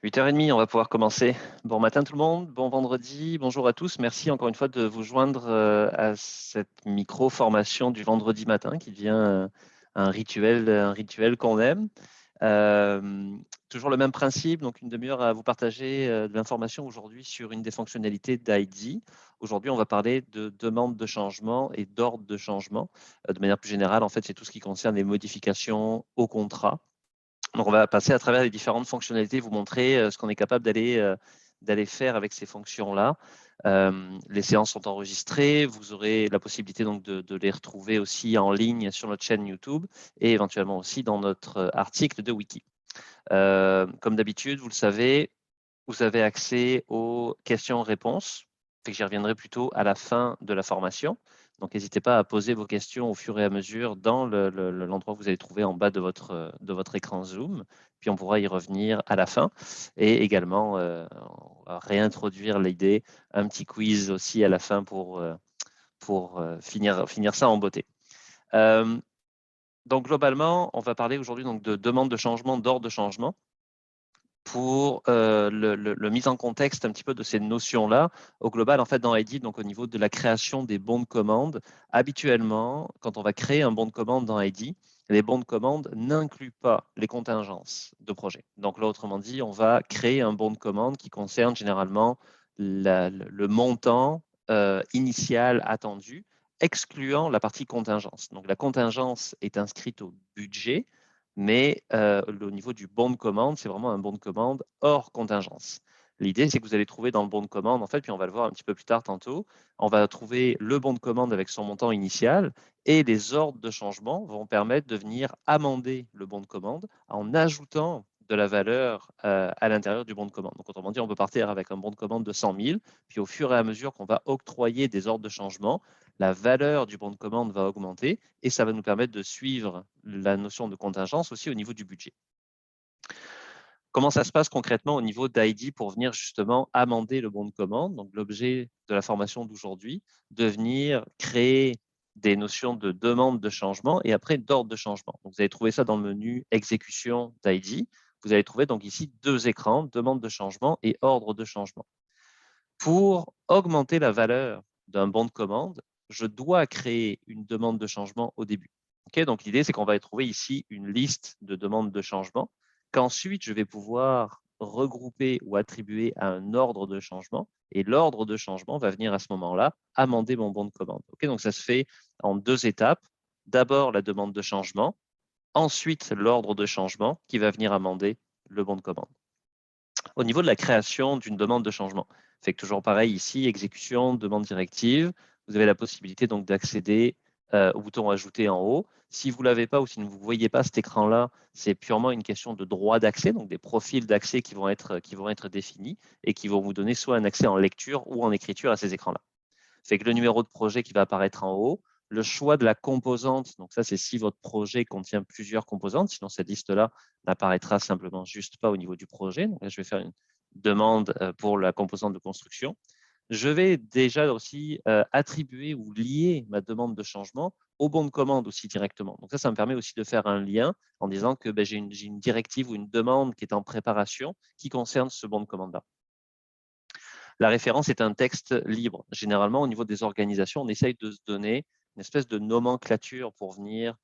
8h30, on va pouvoir commencer. Bon matin tout le monde, bon vendredi, bonjour à tous. Merci encore une fois de vous joindre à cette micro-formation du vendredi matin qui devient un rituel qu'on aime. Euh, Toujours le même principe, donc une demi-heure à vous partager de l'information aujourd'hui sur une des fonctionnalités d'ID. Aujourd'hui, on va parler de demande de changement et d'ordre de changement. De manière plus générale, en fait, c'est tout ce qui concerne les modifications au contrat. Donc, on va passer à travers les différentes fonctionnalités, vous montrer ce qu'on est capable d'aller faire avec ces fonctions-là. Les séances sont enregistrées. Vous aurez la possibilité donc de les retrouver aussi en ligne sur notre chaîne YouTube et éventuellement aussi dans notre article de wiki. Comme d'habitude, vous le savez, vous avez accès aux questions-réponses. J'y reviendrai plutôt à la fin de la formation. Donc, n'hésitez pas à poser vos questions au fur et à mesure dans l'endroit que vous allez trouver en bas de votre écran Zoom. Puis, on pourra y revenir à la fin. Et également, on va réintroduire l'idée, un petit quiz aussi à la fin pour finir ça en beauté. Donc, globalement, on va parler aujourd'hui de demande de changement, d'ordre de changement pour le mise en contexte un petit peu de ces notions-là. Au global, en fait, dans ID, donc au niveau de la création des bons de commande, habituellement, quand on va créer un bon de commande dans ID, les bons de commande n'incluent pas les contingences de projet. Donc là, autrement dit, on va créer un bon de commande qui concerne généralement le montant initial attendu, excluant la partie contingence. Donc la contingence est inscrite au budget, mais au niveau du bon de commande, c'est vraiment un bon de commande hors contingence. L'idée, c'est que vous allez trouver dans le bon de commande, en fait, puis on va le voir un petit peu plus tard tantôt, on va trouver le bon de commande avec son montant initial et les ordres de changement vont permettre de venir amender le bon de commande en ajoutant de la valeur à l'intérieur du bon de commande. Donc, autrement dit, on peut partir avec un bon de commande de 100 000, puis au fur et à mesure qu'on va octroyer des ordres de changement, la valeur du bon de commande va augmenter et ça va nous permettre de suivre la notion de contingence aussi au niveau du budget. Comment ça se passe concrètement au niveau d'ID pour venir justement amender le bon de commande? Donc, l'objet de la formation d'aujourd'hui, de venir créer des notions de demande de changement et après d'ordre de changement. Donc, vous allez trouver ça dans le menu exécution d'ID. Vous allez trouver donc ici deux écrans, demande de changement et ordre de changement. Pour augmenter la valeur d'un bon de commande, je dois créer une demande de changement au début. Okay, donc, l'idée, c'est qu'on va trouver ici une liste de demandes de changement qu'ensuite, je vais pouvoir regrouper ou attribuer à un ordre de changement. Et l'ordre de changement va venir à ce moment-là amender mon bon de commande. Okay, donc, ça se fait en deux étapes. D'abord, la demande de changement. Ensuite, l'ordre de changement qui va venir amender le bon de commande. Au niveau de la création d'une demande de changement, fait que toujours pareil ici, exécution, demande directive, vous avez la possibilité donc d'accéder au bouton ajouter en haut. Si vous ne l'avez pas ou si vous ne voyez pas cet écran-là, c'est purement une question de droit d'accès, donc des profils d'accès qui vont être définis et qui vont vous donner soit un accès en lecture ou en écriture à ces écrans-là. Fait que le numéro de projet qui va apparaître en haut, le choix de la composante, donc ça c'est si votre projet contient plusieurs composantes, sinon cette liste-là n'apparaîtra simplement juste pas au niveau du projet. Donc là, je vais faire une demande pour la composante de construction. Je vais déjà aussi attribuer ou lier ma demande de changement au bon de commande aussi directement. Donc ça me permet aussi de faire un lien en disant que j'ai une directive ou une demande qui est en préparation qui concerne ce bon de commande-là. La référence est un texte libre. Généralement, au niveau des organisations, on essaye de se donner une espèce de nomenclature pour venir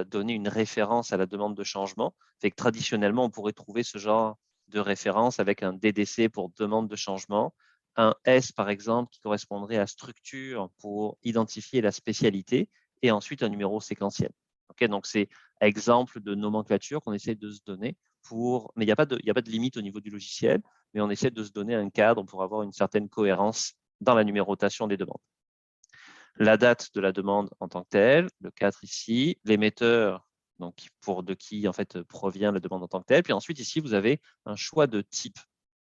donner une référence à la demande de changement. Fait que traditionnellement, on pourrait trouver ce genre de référence avec un DDC pour demande de changement, un S par exemple qui correspondrait à structure pour identifier la spécialité et ensuite un numéro séquentiel. Okay, donc, c'est exemple de nomenclature qu'on essaie de se donner mais il n'y a pas de limite au niveau du logiciel, mais on essaie de se donner un cadre pour avoir une certaine cohérence dans la numérotation des demandes. La date de la demande en tant que telle, le 4 ici, l'émetteur, donc de qui en fait provient la demande en tant que telle. Puis ensuite, ici, vous avez un choix de type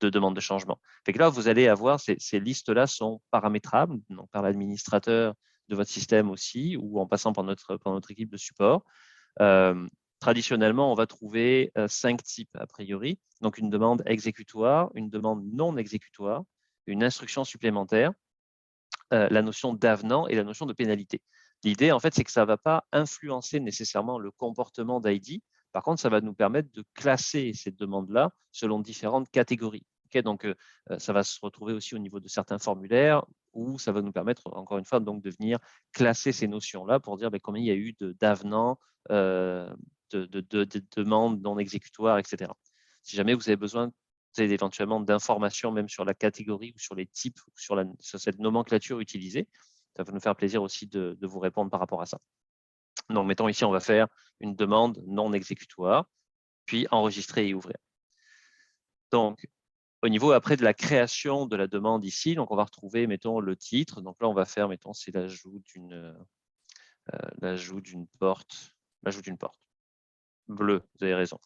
de demande de changement. Fait que là, vous allez avoir, ces listes-là sont paramétrables donc par l'administrateur de votre système aussi, ou en passant par notre équipe de support. Traditionnellement, on va trouver 5 types a priori. Donc, une demande exécutoire, une demande non exécutoire, une instruction supplémentaire, la notion d'avenant et la notion de pénalité. L'idée, en fait, c'est que ça ne va pas influencer nécessairement le comportement d'ID. Par contre, ça va nous permettre de classer ces demandes-là selon différentes catégories. Okay, donc, ça va se retrouver aussi au niveau de certains formulaires où ça va nous permettre, encore une fois, donc, de venir classer ces notions-là pour dire combien il y a eu d'avenants, de demandes non exécutoires, etc. Si jamais vous avez besoin éventuellement d'informations même sur la catégorie ou sur les types ou sur cette nomenclature utilisée, ça va nous faire plaisir aussi de vous répondre par rapport à ça. Donc, mettons ici, on va faire une demande non exécutoire, puis enregistrer et ouvrir. Donc, au niveau après de la création de la demande ici, donc on va retrouver, mettons, le titre. Donc là, on va faire, mettons, c'est l'ajout d'une porte bleue, vous avez raison.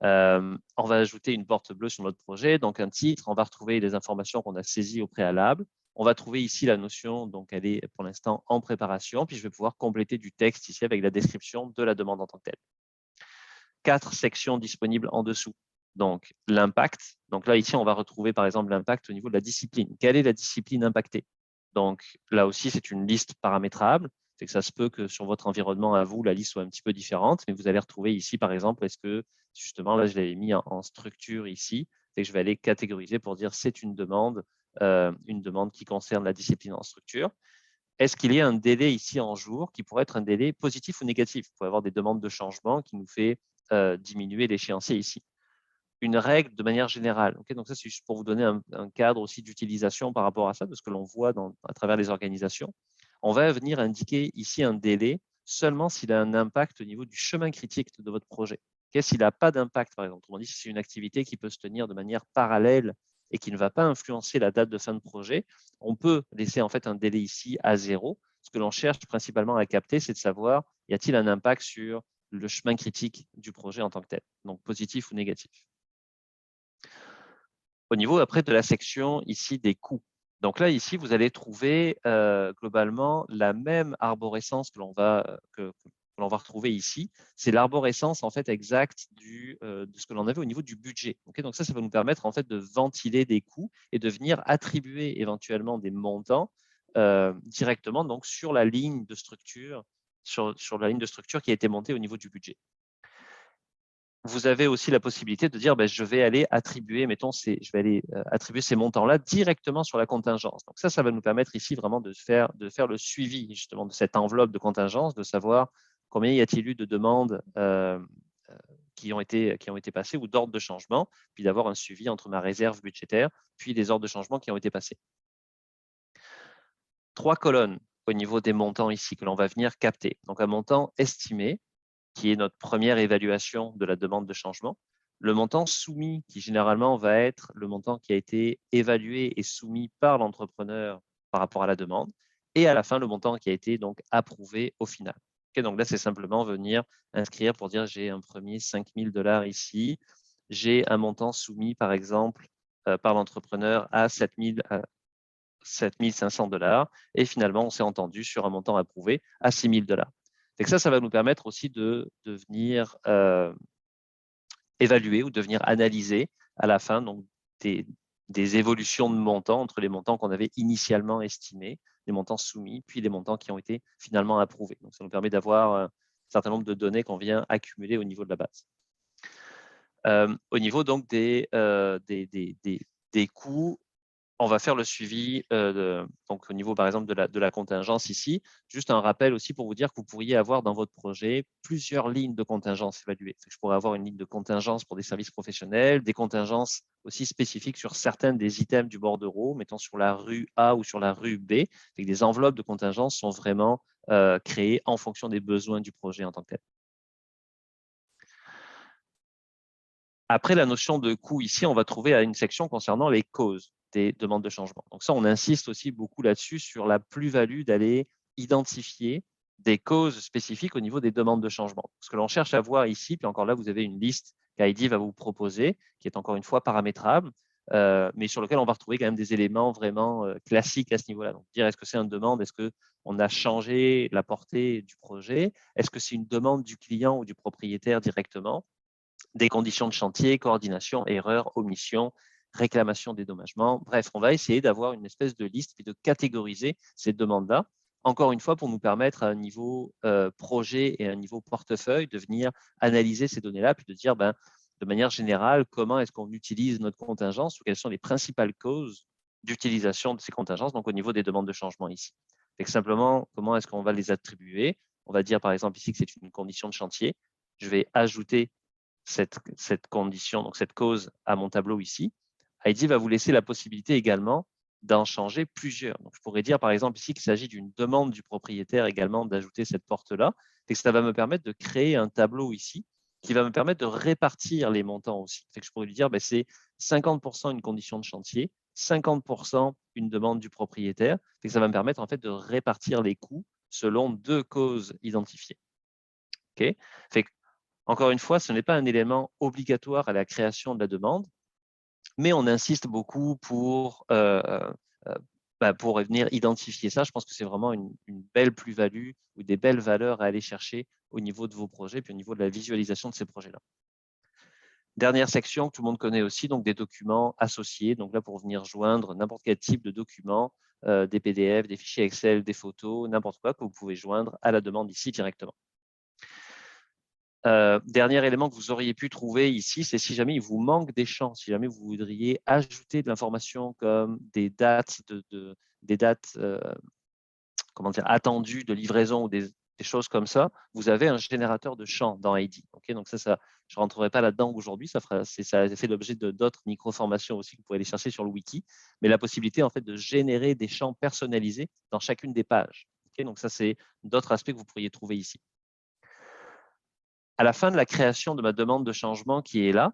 On va ajouter une porte bleue sur notre projet, donc un titre, on va retrouver les informations qu'on a saisies au préalable. On va trouver ici la notion, donc elle est pour l'instant en préparation, puis je vais pouvoir compléter du texte ici avec la description de la demande en tant que telle. 4 sections disponibles en dessous. Donc, l'impact. Donc là, ici, on va retrouver par exemple l'impact au niveau de la discipline. Quelle est la discipline impactée? Donc là aussi, c'est une liste paramétrable. C'est que ça se peut que sur votre environnement à vous, la liste soit un petit peu différente, mais vous allez retrouver ici, par exemple, est-ce que justement, là, je l'avais mis en structure ici, c'est que je vais aller catégoriser pour dire c'est une demande qui concerne la discipline en structure. Est-ce qu'il y a un délai ici en jours qui pourrait être un délai positif ou négatif? Vous pouvez avoir des demandes de changement qui nous fait diminuer l'échéancier ici. Une règle de manière générale. Okay, donc ça, c'est juste pour vous donner un cadre aussi d'utilisation par rapport à ça, de ce que l'on voit à travers les organisations. On va venir indiquer ici un délai seulement s'il a un impact au niveau du chemin critique de votre projet. Okay, s'il n'a pas d'impact, par exemple, on dit si c'est une activité qui peut se tenir de manière parallèle et qui ne va pas influencer la date de fin de projet, on peut laisser en fait un délai ici à 0. Ce que l'on cherche principalement à capter, c'est de savoir y a-t-il un impact sur le chemin critique du projet en tant que tel, donc positif ou négatif. Au niveau après de la section ici des coûts. Donc là, ici, vous allez trouver globalement la même arborescence que l'on va retrouver ici. C'est l'arborescence en fait exacte de ce que l'on avait au niveau du budget. Okay, donc ça va nous permettre en fait de ventiler des coûts et de venir attribuer éventuellement des montants directement donc sur la ligne de structure, sur la ligne de structure qui a été montée au niveau du budget. Vous avez aussi la possibilité de dire je vais aller attribuer, attribuer ces montants-là directement sur la contingence. Donc ça va nous permettre ici vraiment de faire le suivi justement de cette enveloppe de contingence, de savoir combien y a-t-il eu de demandes qui ont été passées ou d'ordres de changement, puis d'avoir un suivi entre ma réserve budgétaire puis les ordres de changement qui ont été passés. 3 colonnes au niveau des montants ici que l'on va venir capter. Donc un montant estimé, qui est notre première évaluation de la demande de changement. Le montant soumis, qui généralement va être le montant qui a été évalué et soumis par l'entrepreneur par rapport à la demande. Et à la fin, le montant qui a été donc approuvé au final. Okay, donc là, c'est simplement venir inscrire pour dire j'ai un premier 5 000 $ ici. J'ai un montant soumis, par exemple, par l'entrepreneur à 7 500 $. Et finalement, on s'est entendu sur un montant approuvé à 6 000 $. Ça va nous permettre aussi de venir évaluer ou de venir analyser à la fin donc, des évolutions de montants entre les montants qu'on avait initialement estimés, les montants soumis, puis les montants qui ont été finalement approuvés. Donc, ça nous permet d'avoir un certain nombre de données qu'on vient accumuler au niveau de la base. Au niveau donc des coûts, on va faire le suivi donc au niveau, par exemple, de la contingence ici. Juste un rappel aussi pour vous dire que vous pourriez avoir dans votre projet plusieurs lignes de contingence évaluées. Je pourrais avoir une ligne de contingence pour des services professionnels, des contingences aussi spécifiques sur certains des items du bordereau, mettons sur la rue A ou sur la rue B. Des enveloppes de contingence sont vraiment créées en fonction des besoins du projet en tant que tel. Après la notion de coût, ici, on va trouver une section concernant les causes des demandes de changement. Donc ça, on insiste aussi beaucoup là-dessus sur la plus-value d'aller identifier des causes spécifiques au niveau des demandes de changement. Ce que l'on cherche à voir ici, puis encore là, vous avez une liste qu'Heidi va vous proposer, qui est encore une fois paramétrable, mais sur lequel on va retrouver quand même des éléments vraiment classiques à ce niveau-là. Donc dire est-ce que c'est une demande, est-ce qu'on a changé la portée du projet, est-ce que c'est une demande du client ou du propriétaire directement, des conditions de chantier, coordination, erreur, omission, réclamation, dédommagement. Bref, on va essayer d'avoir une espèce de liste et de catégoriser ces demandes-là encore une fois, pour nous permettre à un niveau projet et à un niveau portefeuille de venir analyser ces données-là, puis de dire, de manière générale, comment est-ce qu'on utilise notre contingence ou quelles sont les principales causes d'utilisation de ces contingences, donc au niveau des demandes de changement ici. Et simplement, comment est-ce qu'on va les attribuer? On va dire par exemple ici que c'est une condition de chantier. Je vais ajouter cette condition, donc cette cause à mon tableau ici. Heidi va vous laisser la possibilité également d'en changer plusieurs. Donc, je pourrais dire par exemple ici qu'il s'agit d'une demande du propriétaire également d'ajouter cette porte-là, et que ça va me permettre de créer un tableau ici qui va me permettre de répartir les montants aussi. Fait que je pourrais lui dire c'est 50% une condition de chantier, 50% une demande du propriétaire, et que ça va me permettre en fait de répartir les coûts selon 2 causes identifiées. Okay? Fait que, encore une fois, ce n'est pas un élément obligatoire à la création de la demande, mais on insiste beaucoup pour venir identifier ça. Je pense que c'est vraiment une belle plus-value ou des belles valeurs à aller chercher au niveau de vos projets, puis au niveau de la visualisation de ces projets-là. Dernière section que tout le monde connaît aussi, donc des documents associés. Donc là, pour venir joindre n'importe quel type de document, des PDF, des fichiers Excel, des photos, n'importe quoi que vous pouvez joindre à la demande ici directement. Dernier élément que vous auriez pu trouver ici, c'est si jamais il vous manque des champs, si jamais vous voudriez ajouter de l'information comme des dates, attendues de livraison ou des choses comme ça, vous avez un générateur de champs dans Heidi. Okay, donc ça, je ne rentrerai pas là-dedans aujourd'hui, ça fait l'objet d'autres micro-formations aussi que vous pouvez aller chercher sur le wiki, mais la possibilité en fait de générer des champs personnalisés dans chacune des pages. Okay, donc ça, c'est d'autres aspects que vous pourriez trouver ici. À la fin de la création de ma demande de changement qui est là,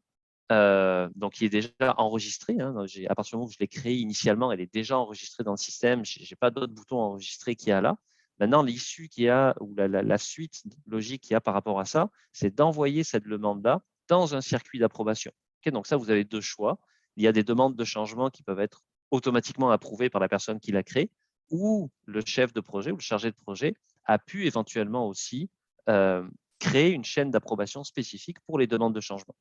donc qui est déjà enregistrée, à partir du moment où je l'ai créée initialement, elle est déjà enregistrée dans le système, je n'ai pas d'autres boutons enregistrés qu'il y a là. Maintenant, l'issue qu'il y a, ou la suite logique qu'il y a par rapport à ça, c'est d'envoyer cette demande-là dans un circuit d'approbation. Okay, donc ça, vous avez 2 choix. Il y a des demandes de changement qui peuvent être automatiquement approuvées par la personne qui l'a créée, ou le chef de projet ou le chargé de projet a pu éventuellement aussi créer une chaîne d'approbation spécifique pour les demandes de changement.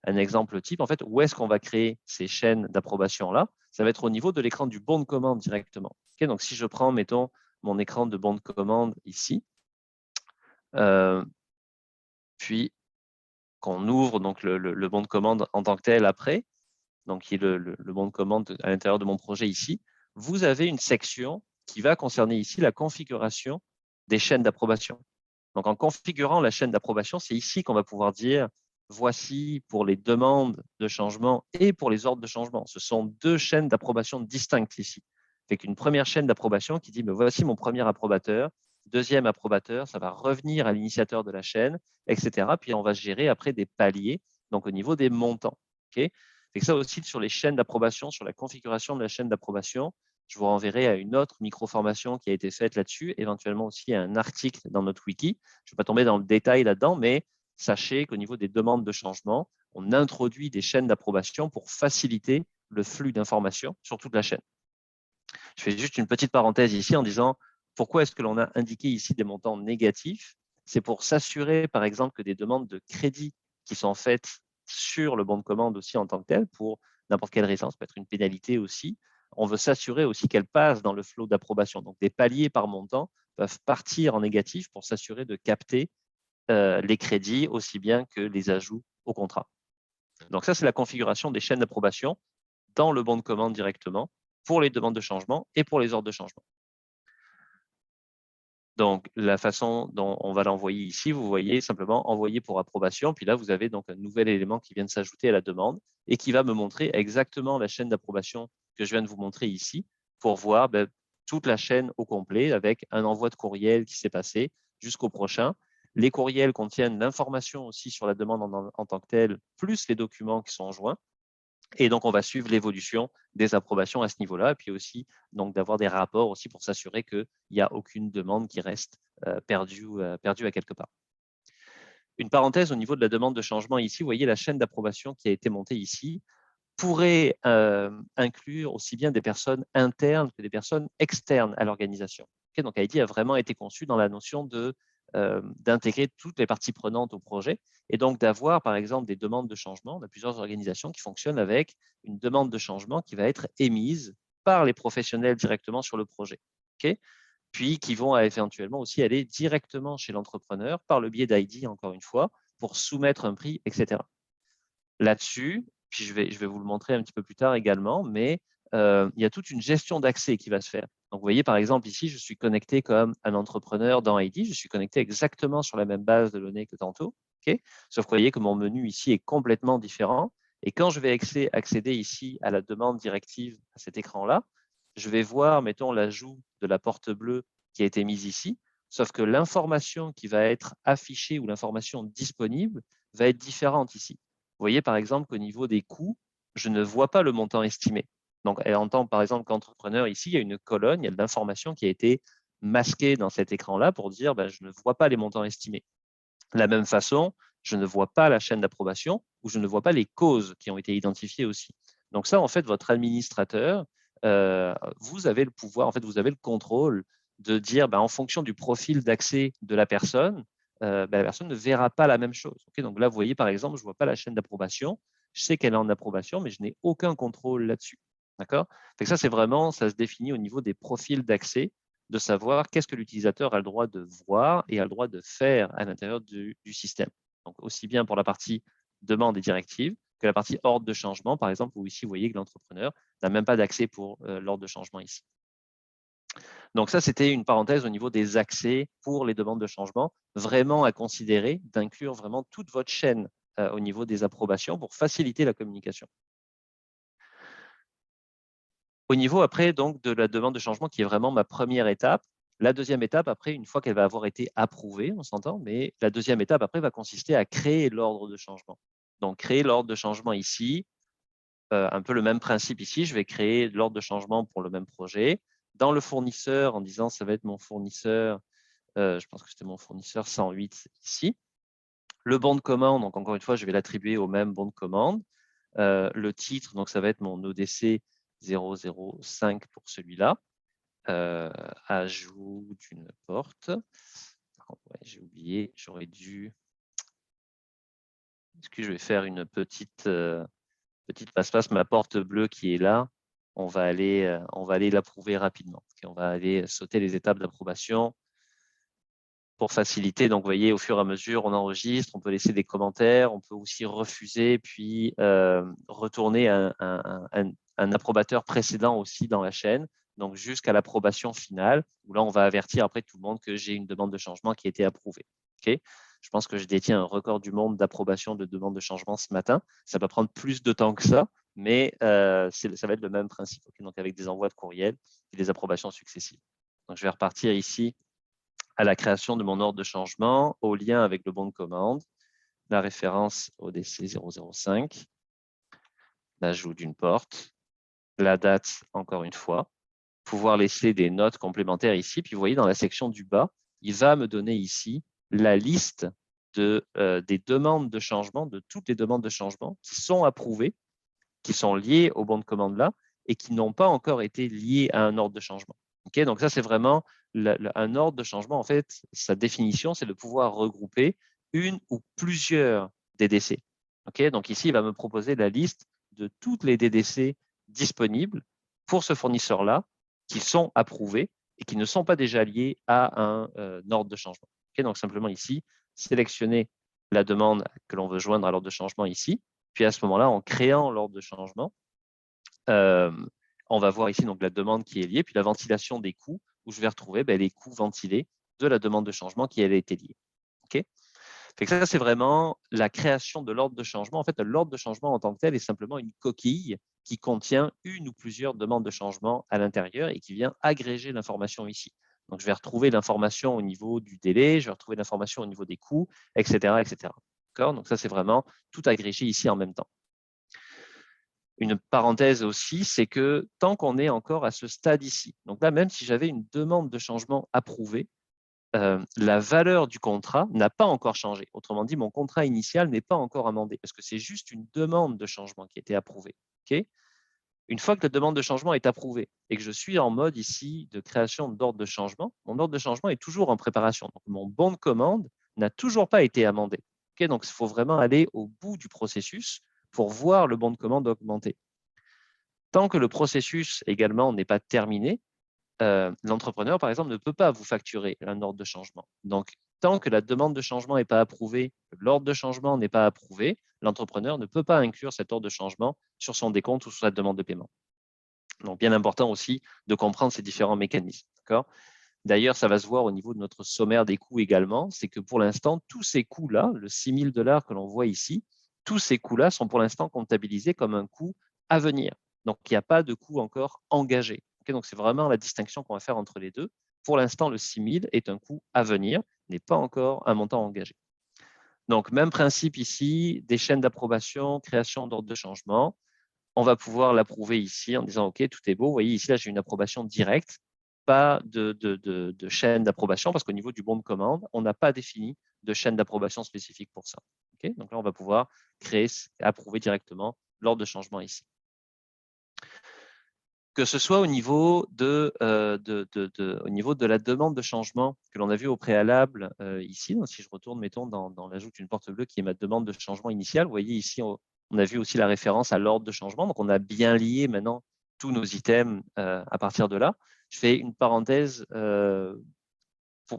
Un exemple type, en fait, où est-ce qu'on va créer ces chaînes d'approbation-là? Ça va être au niveau de l'écran du bon de commande directement. Okay, donc, si je prends, mettons, mon écran de bon de commande ici, puis qu'on ouvre donc le bon de commande en tant que tel après, donc qui est le bon de commande à l'intérieur de mon projet ici, vous avez une section qui va concerner ici la configuration des chaînes d'approbation. Donc, en configurant la chaîne d'approbation, c'est ici qu'on va pouvoir dire voici pour les demandes de changement et pour les ordres de changement. Ce sont 2 chaînes d'approbation distinctes ici. Fait qu'une première chaîne d'approbation qui dit voici mon premier approbateur, deuxième approbateur, ça va revenir à l'initiateur de la chaîne, etc. Puis on va gérer après des paliers, donc au niveau des montants. Okay, fait que ça aussi sur les chaînes d'approbation, sur la configuration de la chaîne d'approbation, je vous renverrai à une autre micro-formation qui a été faite là-dessus, éventuellement aussi à un article dans notre wiki. Je ne vais pas tomber dans le détail là-dedans, mais sachez qu'au niveau des demandes de changement, on introduit des chaînes d'approbation pour faciliter le flux d'informations sur toute la chaîne. Je fais juste une petite parenthèse ici en disant pourquoi est-ce que l'on a indiqué ici des montants négatifs? C'est pour s'assurer, par exemple, que des demandes de crédit qui sont faites sur le bon de commande aussi en tant que tel, pour n'importe quelle raison, ça peut être une pénalité aussi, on veut s'assurer aussi qu'elles passent dans le flot d'approbation. Donc, des paliers par montant peuvent partir en négatif pour s'assurer de capter les crédits aussi bien que les ajouts au contrat. Donc, ça, c'est la configuration des chaînes d'approbation dans le bon de commande directement pour les demandes de changement et pour les ordres de changement. Donc, la façon dont on va l'envoyer ici, vous voyez simplement envoyer pour approbation. Puis là, vous avez donc un nouvel élément qui vient de s'ajouter à la demande et qui va me montrer exactement la chaîne d'approbation que je viens de vous montrer ici pour voir toute la chaîne au complet avec un envoi de courriel qui s'est passé jusqu'au prochain. Les courriels contiennent l'information aussi sur la demande en tant que telle, plus les documents qui sont joints. Et donc, on va suivre l'évolution des approbations à ce niveau-là, et puis aussi d'avoir des rapports aussi pour s'assurer qu'il n'y a aucune demande qui reste perdue à quelque part. Une parenthèse au niveau de la demande de changement ici, vous voyez la chaîne d'approbation qui a été montée ici pourrait inclure aussi bien des personnes internes que des personnes externes à l'organisation. Okay, donc, Heidi a vraiment été conçue dans la notion d'intégrer toutes les parties prenantes au projet et donc d'avoir, par exemple, des demandes de changement. On a plusieurs organisations qui fonctionnent avec une demande de changement qui va être émise par les professionnels directement sur le projet. Okay, puis qui vont éventuellement aussi aller directement chez l'entrepreneur par le biais d'ID, encore une fois, pour soumettre un prix, etc. Là-dessus, puis je vais vous le montrer un petit peu plus tard également, mais il y a toute une gestion d'accès qui va se faire. Donc, vous voyez, par exemple, ici, je suis connecté comme un entrepreneur dans ID, je suis connecté exactement sur la même base de données que tantôt, okay. Sauf que vous voyez que mon menu ici est complètement différent. Et quand je vais accéder ici à la demande directive à cet écran-là, je vais voir, mettons, l'ajout de la porte bleue qui a été mise ici, sauf que l'information qui va être affichée ou l'information disponible va être différente ici. Vous voyez, par exemple, qu'au niveau des coûts, je ne vois pas le montant estimé. Donc, en tant, par exemple, qu'entrepreneur, ici, il y a une colonne, il y a de l'information qui a été masquée dans cet écran-là pour dire je ne vois pas les montants estimés. De la même façon, je ne vois pas la chaîne d'approbation ou je ne vois pas les causes qui ont été identifiées aussi. Donc ça, en fait, votre administrateur, vous avez le pouvoir, en fait, vous avez le contrôle de dire, en fonction du profil d'accès de la personne ne verra pas la même chose. Okay, donc là, vous voyez, par exemple, je ne vois pas la chaîne d'approbation. Je sais qu'elle est en approbation, mais je n'ai aucun contrôle là-dessus. D'accord? Ça, c'est vraiment, ça se définit au niveau des profils d'accès, de savoir qu'est-ce que l'utilisateur a le droit de voir et a le droit de faire à l'intérieur du système. Donc, aussi bien pour la partie demande et directive que la partie ordre de changement, par exemple, où ici, vous voyez que l'entrepreneur n'a même pas d'accès pour l'ordre de changement ici. Donc ça, c'était une parenthèse au niveau des accès pour les demandes de changement, vraiment à considérer d'inclure vraiment toute votre chaîne au niveau des approbations pour faciliter la communication. Au niveau après donc de la demande de changement qui est vraiment ma première étape, la deuxième étape après, une fois qu'elle va avoir été approuvée, on s'entend, mais la deuxième étape après va consister à créer l'ordre de changement. Donc créer l'ordre de changement ici, un peu le même principe ici, je vais créer l'ordre de changement pour le même projet. Dans le fournisseur, en disant ça va être mon fournisseur, je pense que c'était mon fournisseur 108 ici. Le bon de commande, donc encore une fois, je vais l'attribuer au même bon de commande. Le titre, donc ça va être mon ODC 005 pour celui-là. Ajout d'une porte. Ouais, j'ai oublié, j'aurais dû. Est-ce que je vais faire une petite passe-passe, ma porte bleue qui est là, on va aller l'approuver rapidement. On va aller sauter les étapes d'approbation pour faciliter. Donc, vous voyez, au fur et à mesure, on enregistre, on peut laisser des commentaires, on peut aussi refuser, puis retourner un approbateur précédent aussi dans la chaîne, donc jusqu'à l'approbation finale, où là, on va avertir après tout le monde que j'ai une demande de changement qui a été approuvée. Okay, je pense que je détiens un record du monde d'approbation de demande de changement ce matin. Ça va prendre plus de temps que ça, mais ça va être le même principe. Okay, donc, avec des envois de courriel et des approbations successives. Donc, je vais repartir ici à la création de mon ordre de changement, au lien avec le bon de commande, la référence ODC 005, l'ajout d'une porte, la date, encore une fois, pouvoir laisser des notes complémentaires ici. Puis vous voyez, dans la section du bas, il va me donner ici la liste des demandes de changement, de toutes les demandes de changement qui sont approuvées, qui sont liées au bon de commande là et qui n'ont pas encore été liées à un ordre de changement. Okay, donc ça, c'est vraiment un ordre de changement. En fait, sa définition, c'est de pouvoir regrouper une ou plusieurs DDC. Okay, donc ici, il va me proposer la liste de toutes les DDC disponibles pour ce fournisseur-là qui sont approuvés et qui ne sont pas déjà liés à un ordre de changement. Okay, donc simplement ici, sélectionner la demande que l'on veut joindre à l'ordre de changement ici. Puis à ce moment-là, en créant l'ordre de changement, on va voir ici donc la demande qui est liée, puis la ventilation des coûts, où je vais retrouver les coûts ventilés de la demande de changement qui a été liée. Okay, fait que ça, c'est vraiment la création de l'ordre de changement. En fait, l'ordre de changement en tant que tel est simplement une coquille qui contient une ou plusieurs demandes de changement à l'intérieur et qui vient agréger l'information ici. Donc, je vais retrouver l'information au niveau du délai, je vais retrouver l'information au niveau des coûts, etc. etc. Donc, ça, c'est vraiment tout agrégé ici en même temps. Une parenthèse aussi, c'est que tant qu'on est encore à ce stade ici, donc là, même si j'avais une demande de changement approuvée, la valeur du contrat n'a pas encore changé. Autrement dit, mon contrat initial n'est pas encore amendé parce que c'est juste une demande de changement qui a été approuvée. Okay, une fois que la demande de changement est approuvée et que je suis en mode ici de création d'ordre de changement, mon ordre de changement est toujours en préparation. Donc, mon bon de commande n'a toujours pas été amendé. Okay, donc, il faut vraiment aller au bout du processus pour voir le bon de commande augmenter. Tant que le processus également n'est pas terminé, l'entrepreneur, par exemple, ne peut pas vous facturer un ordre de changement. Donc, tant que la demande de changement n'est pas approuvée, l'ordre de changement n'est pas approuvé, l'entrepreneur ne peut pas inclure cet ordre de changement sur son décompte ou sur sa demande de paiement. Donc, bien important aussi de comprendre ces différents mécanismes. D'ailleurs, ça va se voir au niveau de notre sommaire des coûts également, c'est que pour l'instant, tous ces coûts-là, le 6 000 $ que l'on voit ici, tous ces coûts-là sont pour l'instant comptabilisés comme un coût à venir. Donc, il n'y a pas de coût encore engagé. Donc, c'est vraiment la distinction qu'on va faire entre les deux. Pour l'instant, le 6 000 est un coût à venir, n'est pas encore un montant engagé. Donc, même principe ici, des chaînes d'approbation, création d'ordre de changement. On va pouvoir l'approuver ici en disant « OK, tout est beau ». Vous voyez, ici, là, j'ai une approbation directe, pas de chaîne d'approbation, parce qu'au niveau du bon de commande, on n'a pas défini de chaîne d'approbation spécifique pour ça. Okay, donc là, on va pouvoir créer, approuver directement l'ordre de changement ici. Que ce soit au niveau de la demande de changement que l'on a vu au préalable ici, donc si je retourne, mettons, dans l'ajout d'une porte bleue qui est ma demande de changement initiale, vous voyez ici, on a vu aussi la référence à l'ordre de changement, donc on a bien lié maintenant tous nos items à partir de là. Je fais une parenthèse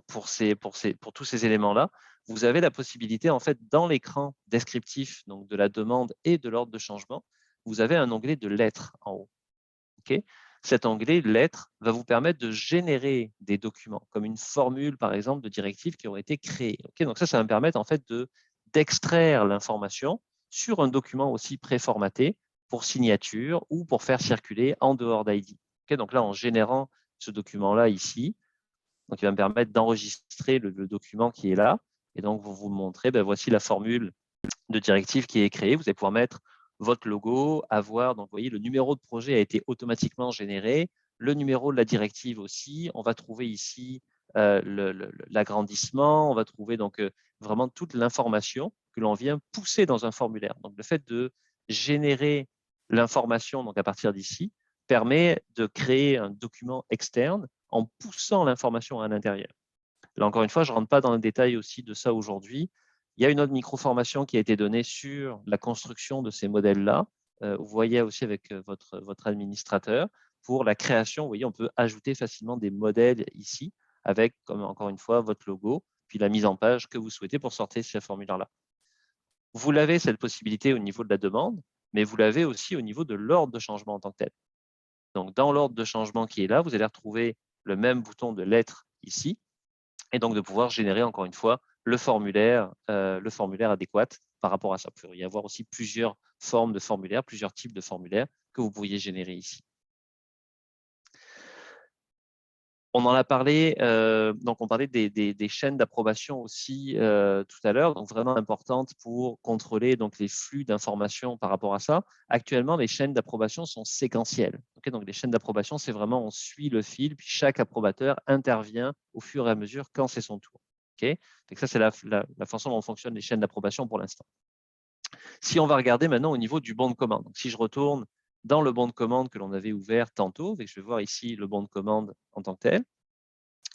pour tous ces éléments-là. Vous avez la possibilité, en fait, dans l'écran descriptif donc de la demande et de l'ordre de changement, vous avez un onglet de lettres en haut. Okay, cet onglet lettres va vous permettre de générer des documents, comme une formule, par exemple, de directive qui aurait été créée. Okay, donc ça va me permettre en fait d'extraire l'information sur un document aussi préformaté pour signature ou pour faire circuler en dehors d'ID. Okay, donc là, en générant ce document-là ici, donc il va me permettre d'enregistrer le document qui est là. Et donc, vous montrez, ben, voici la formule de directive qui est créée. Vous allez pouvoir mettre votre logo, avoir, donc vous voyez, le numéro de projet a été automatiquement généré, le numéro de la directive aussi. On va trouver ici l'agrandissement, on va trouver donc vraiment toute l'information que l'on vient pousser dans un formulaire. Donc le fait de générer l'information donc à partir d'ici permet de créer un document externe en poussant l'information à l'intérieur. Là, encore une fois, je ne rentre pas dans le détail aussi de ça aujourd'hui. Il y a une autre micro-formation qui a été donnée sur la construction de ces modèles-là. Vous voyez aussi avec votre administrateur. Pour la création, vous voyez, on peut ajouter facilement des modèles ici avec, comme encore une fois, votre logo, puis la mise en page que vous souhaitez pour sortir ce formulaire-là. Vous l'avez, cette possibilité, au niveau de la demande, mais vous l'avez aussi au niveau de l'ordre de changement en tant que tel. Donc, dans l'ordre de changement qui est là, vous allez retrouver le même bouton de lettres ici, et donc de pouvoir générer, encore une fois, le formulaire adéquat par rapport à ça. Il peut y avoir aussi plusieurs formes de formulaires, plusieurs types de formulaires que vous pourriez générer ici. On en a parlé, donc on parlait des chaînes d'approbation aussi tout à l'heure, donc vraiment importantes pour contrôler donc les flux d'informations par rapport à ça. Actuellement, les chaînes d'approbation sont séquentielles. Okay, donc les chaînes d'approbation, c'est vraiment on suit le fil, puis chaque approbateur intervient au fur et à mesure quand c'est son tour. Okay, donc ça, c'est la façon dont fonctionnent les chaînes d'approbation pour l'instant. Si on va regarder maintenant au niveau du bon de commande, donc si je retourne dans le bon de commande que l'on avait ouvert tantôt, je vais voir ici le bon de commande en tant que tel.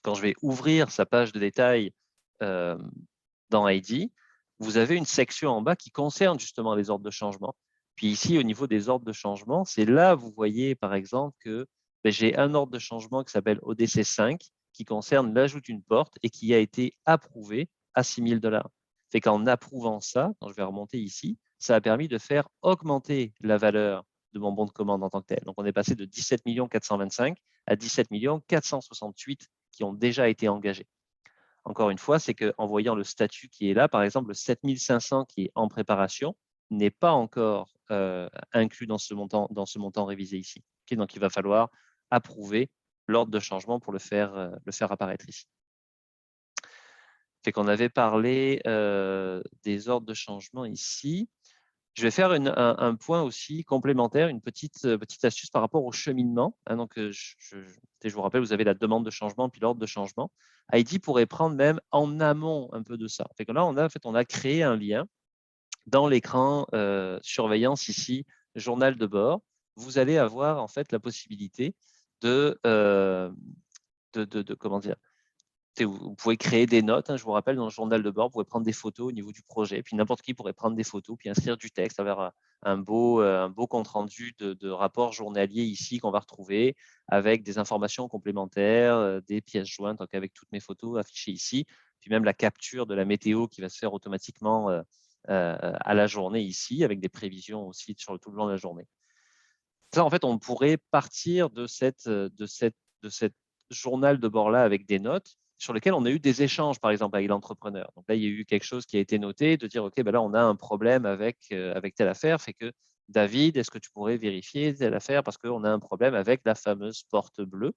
Quand je vais ouvrir sa page de détail dans ID, vous avez une section en bas qui concerne justement les ordres de changement. Puis ici, au niveau des ordres de changement, c'est là, vous voyez par exemple que j'ai un ordre de changement qui s'appelle ODC 5 qui concerne l'ajout d'une porte et qui a été approuvé à 6 000 $. C'est qu'en approuvant ça, quand je vais remonter ici, ça a permis de faire augmenter la valeur de mon bon de commande en tant que tel. Donc, on est passé de 17 425 à 17 468 qui ont déjà été engagés. Encore une fois, c'est qu'en voyant le statut qui est là, par exemple, le 7500 qui est en préparation n'est pas encore inclus dans ce montant révisé ici. Okay, donc, il va falloir approuver l'ordre de changement pour le faire apparaître ici. Fait qu'on avait parlé des ordres de changement ici. Je vais faire un point aussi complémentaire, une petite astuce par rapport au cheminement. Hein, donc, je vous rappelle, vous avez la demande de changement puis l'ordre de changement. ID pourrait prendre même en amont un peu de ça. Fait que là, on a créé un lien dans l'écran surveillance ici, journal de bord. Vous allez avoir en fait la possibilité comment dire, vous pouvez créer des notes, hein, je vous rappelle, dans le journal de bord, vous pouvez prendre des photos au niveau du projet, puis n'importe qui pourrait prendre des photos, puis inscrire du texte, avoir un beau compte-rendu de rapport journalier ici qu'on va retrouver avec des informations complémentaires, des pièces jointes, donc avec toutes mes photos affichées ici, puis même la capture de la météo qui va se faire automatiquement à la journée ici, avec des prévisions aussi sur tout le long de la journée. Ça, en fait, on pourrait partir de cette journal de bord-là avec des notes sur lesquelles on a eu des échanges, par exemple, avec l'entrepreneur. Donc là, il y a eu quelque chose qui a été noté, de dire, OK, ben là, on a un problème avec telle affaire, fait que David, est-ce que tu pourrais vérifier telle affaire parce qu'on a un problème avec la fameuse porte bleue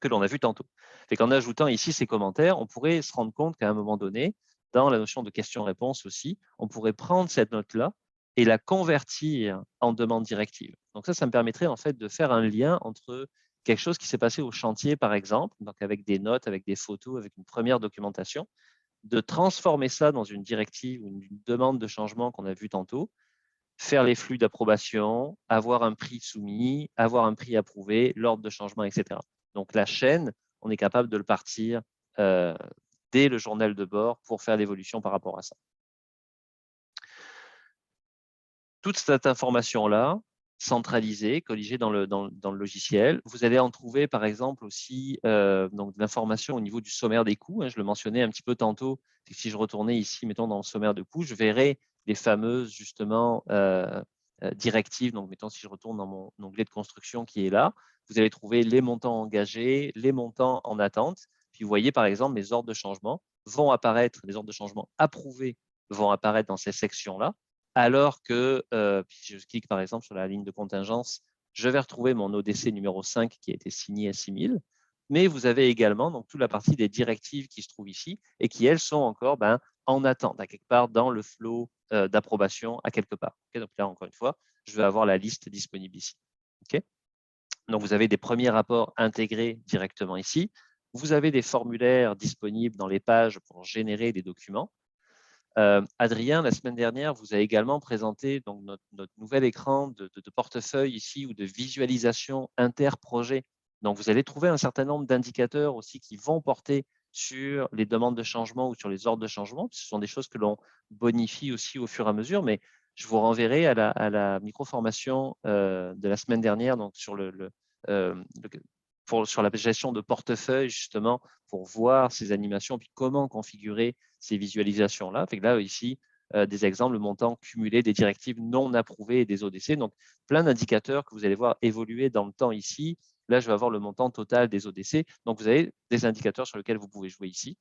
que l'on a vue tantôt. Fait qu'en ajoutant ici ces commentaires, on pourrait se rendre compte qu'à un moment donné, dans la notion de question-réponse aussi, on pourrait prendre cette note-là et la convertir en demande directive. Donc ça me permettrait en fait de faire un lien entre quelque chose qui s'est passé au chantier, par exemple, donc avec des notes, avec des photos, avec une première documentation, de transformer ça dans une directive ou une demande de changement qu'on a vu tantôt, faire les flux d'approbation, avoir un prix soumis, avoir un prix approuvé, l'ordre de changement, etc. Donc la chaîne, on est capable de le partir dès le journal de bord pour faire l'évolution par rapport à ça. Toute cette information-là, centralisée, colligée dans le logiciel. Vous allez en trouver, par exemple, aussi donc, de l'information au niveau du sommaire des coûts. Je le mentionnais un petit peu tantôt. Si je retournais ici, mettons, dans le sommaire de coûts, je verrais les fameuses, justement, directives. Donc, mettons, si je retourne dans mon onglet de construction qui est là, vous allez trouver les montants engagés, les montants en attente. Puis, vous voyez, par exemple, mes ordres de changement vont apparaître, les ordres de changement approuvés vont apparaître dans ces sections-là. Alors que, si je clique par exemple sur la ligne de contingence, je vais retrouver mon ODC numéro 5 qui a été signé à 6000. Mais vous avez également donc, toute la partie des directives qui se trouvent ici et qui, elles, sont encore en attente, à quelque part dans le flot d'approbation, à quelque part. Okay, donc là, encore une fois, je vais avoir la liste disponible ici. Okay, donc, vous avez des premiers rapports intégrés directement ici. Vous avez des formulaires disponibles dans les pages pour générer des documents. Adrien, la semaine dernière, vous a également présenté donc, notre nouvel écran de portefeuille ici ou de visualisation interprojet. Donc, vous allez trouver un certain nombre d'indicateurs aussi qui vont porter sur les demandes de changement ou sur les ordres de changement. Ce sont des choses que l'on bonifie aussi au fur et à mesure, mais je vous renverrai à la micro-formation de la semaine dernière donc sur sur la gestion de portefeuille, justement, pour voir ces animations, puis comment configurer ces visualisations-là. Fait que là, ici, des exemples, le montant cumulé des directives non approuvées et des ODC. Donc, plein d'indicateurs que vous allez voir évoluer dans le temps ici. Là, je vais avoir le montant total des ODC. Donc, vous avez des indicateurs sur lesquels vous pouvez jouer ici.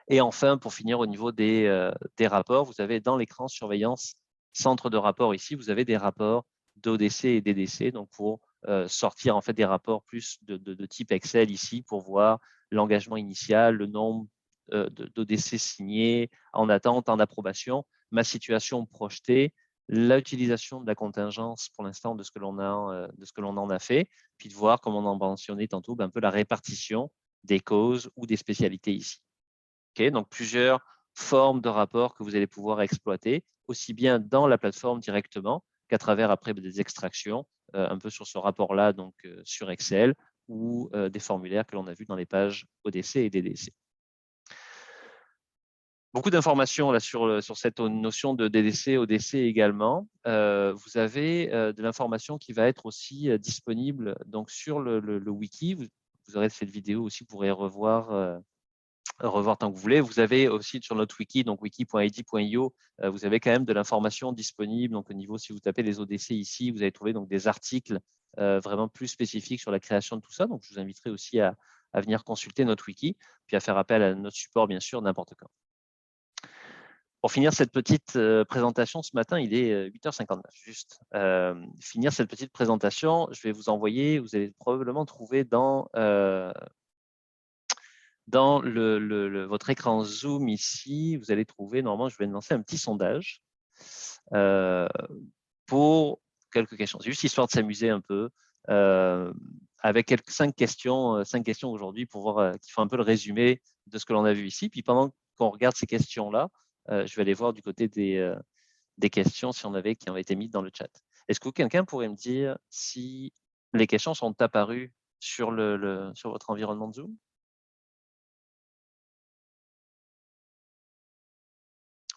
Et enfin, pour finir, au niveau des rapports, vous avez dans l'écran surveillance centre de rapport ici, vous avez des rapports d'ODC et DDC, donc pour sortir en fait des rapports plus de type Excel ici pour voir l'engagement initial, le nombre d'ODC signés, en attente, en approbation, ma situation projetée, l'utilisation de la contingence pour l'instant de ce que l'on en a fait, puis de voir, comme on en mentionnait tantôt, un peu la répartition des causes ou des spécialités ici. Okay, donc, plusieurs formes de rapports que vous allez pouvoir exploiter, aussi bien dans la plateforme directement qu'à travers après des extractions, un peu sur ce rapport-là, donc sur Excel, ou des formulaires que l'on a vus dans les pages ODC et DDC. Beaucoup d'informations là sur cette notion de DDC, ODC également. Vous avez de l'information qui va être aussi disponible donc, sur le wiki. Vous aurez cette vidéo aussi, vous pourrez revoir tant que vous voulez. Vous avez aussi sur notre wiki, donc wiki.id.io, vous avez quand même de l'information disponible. Donc, au niveau, si vous tapez les ODC ici, vous allez trouver donc, des articles vraiment plus spécifiques sur la création de tout ça. Donc, je vous inviterai aussi à venir consulter notre wiki, puis à faire appel à notre support, bien sûr, n'importe quand. Pour finir cette petite présentation ce matin, il est 8h59, juste. Finir cette petite présentation, je vais vous envoyer, vous allez probablement trouver dans votre écran Zoom ici, vous allez trouver, normalement, je vais lancer un petit sondage pour quelques questions. C'est juste histoire de s'amuser un peu avec 5 questions aujourd'hui pour voir qui font un peu le résumé de ce que l'on a vu ici. Puis pendant qu'on regarde ces questions-là, je vais aller voir du côté des questions si on avait qui ont été mises dans le chat. Est-ce que quelqu'un pourrait me dire si les questions sont apparues sur votre environnement de Zoom?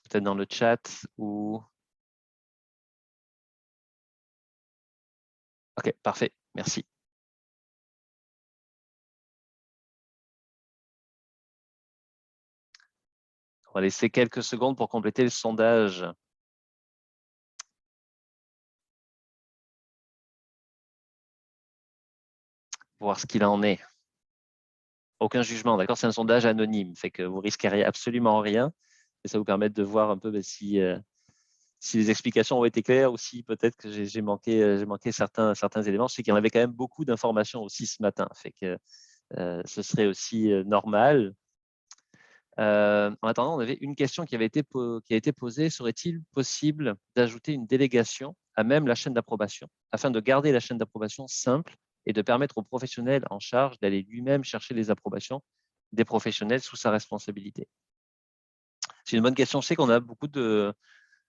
Peut-être dans le chat ou OK, parfait. Merci. On va laisser quelques secondes pour compléter le sondage. Voir ce qu'il en est. Aucun jugement, d'accord? C'est un sondage anonyme, fait que vous risquez absolument rien. Et ça vous permet de voir un peu si les explications ont été claires ou si peut-être que j'ai manqué certains éléments. Je sais qu'il y en avait quand même beaucoup d'informations aussi ce matin, fait que ce serait aussi normal. En attendant, on avait une question qui a été posée. Serait-il possible d'ajouter une délégation à même la chaîne d'approbation afin de garder la chaîne d'approbation simple et de permettre au professionnel en charge d'aller lui-même chercher les approbations des professionnels sous sa responsabilité? C'est une bonne question. Je sais qu'on a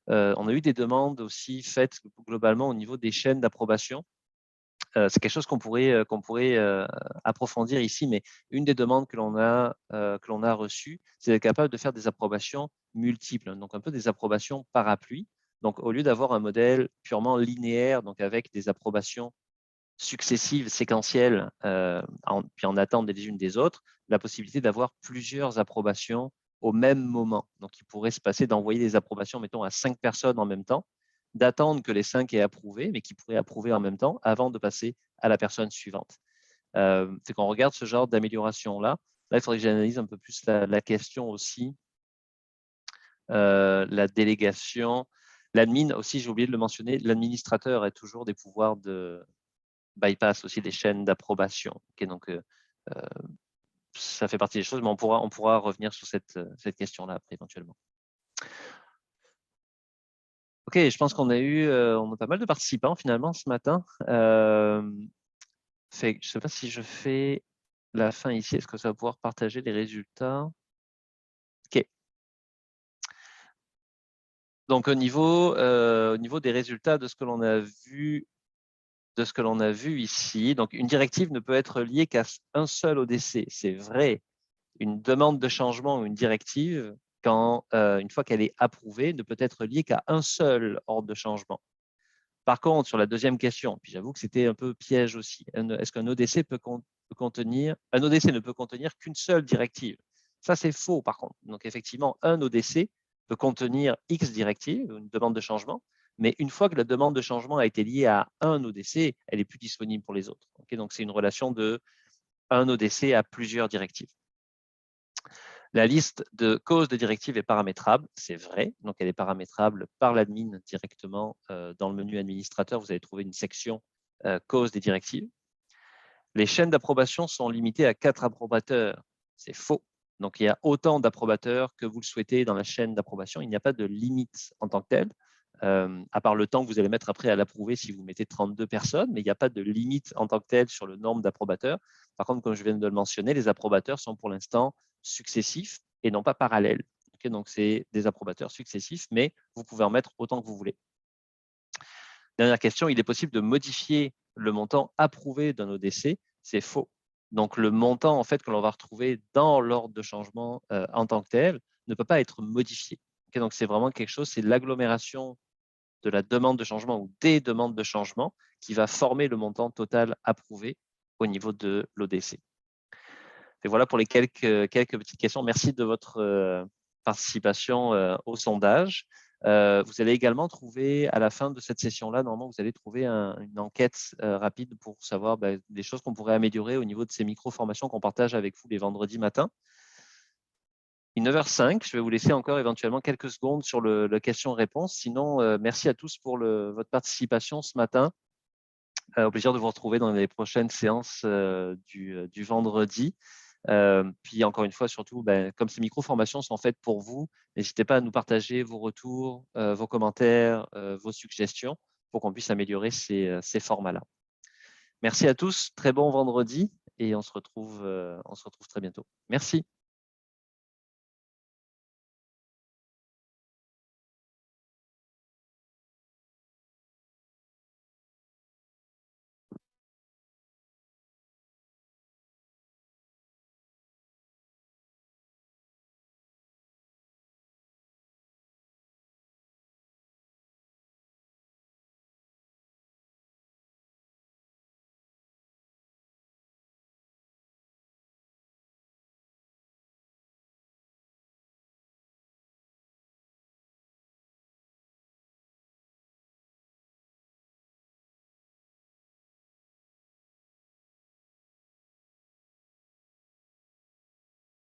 on a eu des demandes aussi faites globalement au niveau des chaînes d'approbation. C'est quelque chose qu'on pourrait approfondir ici, mais une des demandes que l'on a reçues, c'est d'être capable de faire des approbations multiples, donc un peu des approbations parapluies. Donc, au lieu d'avoir un modèle purement linéaire, donc avec des approbations successives, séquentielles, puis en attente les unes des autres, la possibilité d'avoir plusieurs approbations au même moment. Donc, il pourrait se passer d'envoyer des approbations, mettons, à 5 personnes en même temps, d'attendre que les 5 aient approuvé, mais qui pourraient approuver en même temps avant de passer à la personne suivante. C'est qu'on regarde ce genre d'amélioration-là. Là, il faudrait que j'analyse un peu plus la question aussi. La délégation. L'admin aussi, j'ai oublié de le mentionner, l'administrateur a toujours des pouvoirs de bypass aussi des chaînes d'approbation. Okay, donc, ça fait partie des choses, mais on pourra revenir sur cette question-là après éventuellement. OK, je pense qu'on on a pas mal de participants finalement ce matin. Je ne sais pas si je fais la fin ici, est-ce que ça va pouvoir partager les résultats? OK. Donc au niveau des résultats de ce que l'on a vu ici, donc une directive ne peut être liée qu'à un seul ODC. C'est vrai. Une demande de changement ou une directive, une fois qu'elle est approuvée, ne peut être liée qu'à un seul ordre de changement. Par contre, sur la deuxième question, puis j'avoue que c'était un peu piège aussi, est-ce qu'un ODC un ODC ne peut contenir qu'une seule directive? Ça, c'est faux par contre. Donc effectivement, un ODC peut contenir X directives, une demande de changement, mais une fois que la demande de changement a été liée à un ODC, elle n'est plus disponible pour les autres. Okay, donc c'est une relation de un ODC à plusieurs directives. La liste de causes de directives est paramétrable, c'est vrai. Donc, elle est paramétrable par l'admin directement dans le menu administrateur. Vous allez trouver une section causes des directives. Les chaînes d'approbation sont limitées à 4 approbateurs. C'est faux. Donc, il y a autant d'approbateurs que vous le souhaitez dans la chaîne d'approbation. Il n'y a pas de limite en tant que telle, à part le temps que vous allez mettre après à l'approuver si vous mettez 32 personnes, mais il n'y a pas de limite en tant que telle sur le nombre d'approbateurs. Par contre, comme je viens de le mentionner, les approbateurs sont pour l'instant successifs et non pas parallèles. Okay, donc, c'est des approbateurs successifs, mais vous pouvez en mettre autant que vous voulez. Dernière question, il est possible de modifier le montant approuvé d'un ODC? C'est faux. Donc, le montant en fait, que l'on va retrouver dans l'ordre de changement en tant que tel ne peut pas être modifié. Okay, donc, c'est vraiment quelque chose, c'est l'agglomération de la demande de changement ou des demandes de changement qui va former le montant total approuvé au niveau de l'ODC. Et voilà pour les quelques petites questions. Merci de votre participation au sondage. Vous allez également trouver à la fin de cette session-là, normalement, vous allez trouver une enquête rapide pour savoir des choses qu'on pourrait améliorer au niveau de ces micro-formations qu'on partage avec vous les vendredis matins. Il est 9h05, je vais vous laisser encore éventuellement quelques secondes sur le question-réponse. Sinon, merci à tous pour votre participation ce matin. Au plaisir de vous retrouver dans les prochaines séances du vendredi. Puis encore une fois, surtout, comme ces micro-formations sont faites pour vous, n'hésitez pas à nous partager vos retours, vos commentaires, vos suggestions pour qu'on puisse améliorer ces formats-là. Merci à tous, très bon vendredi et on se retrouve très bientôt. Merci.